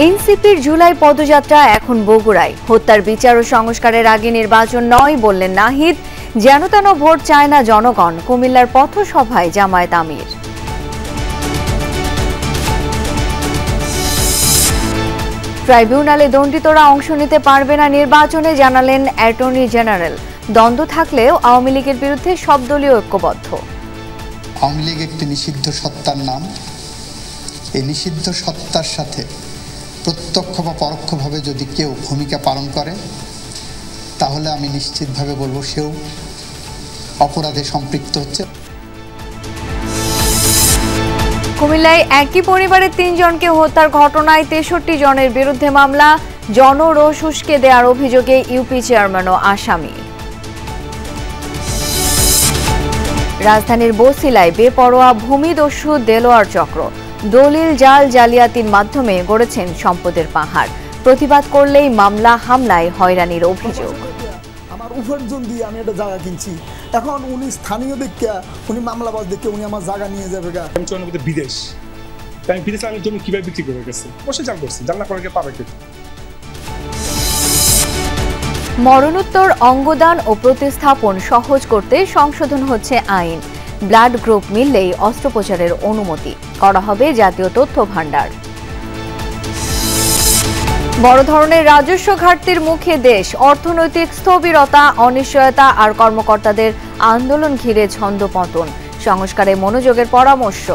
এনসিপির জুলাই পদযাত্রা এখন বগুড়ায়। হত্যার বিচার ও সংস্কারের আগে নির্বাচন নয় বললেন নাহিদ। যেন তেন ভোট চায় না জনগণ। কুমিল্লার পথসভায় জামায়াত আমির। ট্রাইব্যুনালে দণ্ডিতরা অংশ নিতে পারবে না নির্বাচনে, জানালেন অ্যাটর্নি জেনারেল। দ্বন্দ্ব থাকলেও আওয়ামী লীগের বিরুদ্ধে সব দলীয় ঐক্যবদ্ধ। আওয়ামী লীগ একটি নিষিদ্ধ সত্তার নাম। এই নিষিদ্ধ সত্তার সাথে প্রত্যক্ষ বা পরোক্ষভাবে যদি কেউ ভূমিকা পালন করে, তাহলে আমি নিশ্চিতভাবে বলবো সেও অপরাধে সম্পৃক্ত হচ্ছে। কুমিল্লায় একই পরিবারের ৩ জনকে হত্যার ঘটনায় ৬৩ জনের বিরুদ্ধে মামলা। জনরোষ উস্কে দেওয়ার অভিযোগে ইউপি চেয়ারম্যানও আসামি। রাজধানীর বছিলায় বেপরোয়া ভূমিদস্যু দেলোয়ার চক্র দলিল জাল জালিয়াতির মাধ্যমে গড়েছেন সম্পদের পাহাড়। প্রতিবাদ করলেই মামলা, হামলায় হয়রানির অভিযোগ। আমার উপার্জন দিয়ে আমি একটা জায়গা কিনছি, এখন উনি স্থানীয় দেখে, উনি মামলাবাজ দেখে উনি আমার জায়গা নিয়ে যাবে। আমি চলে বিদেশ, আমি বিদেশে আমি জমি কিভাবে বিক্রি করে গেছি অবশ্যই জাল করছি, জাল না করে পাবে কি। মরণোত্তর অঙ্গদান ও প্রতিস্থাপন সহজ করতে সংশোধন হচ্ছে আইন। ব্লাড গ্রুপ মিললেই অস্ত্রোপচারের অনুমতি করা হবে জাতীয় তথ্য ভাণ্ডার। বড় ধরনের রাজস্ব ঘাটতির মুখে দেশ। অর্থনৈতিক স্থবিরতা, অনিশ্চয়তা আর কর্মকর্তাদের আন্দোলন ঘিরে ছন্দপতন। সংস্কারে মনোযোগের পরামর্শ।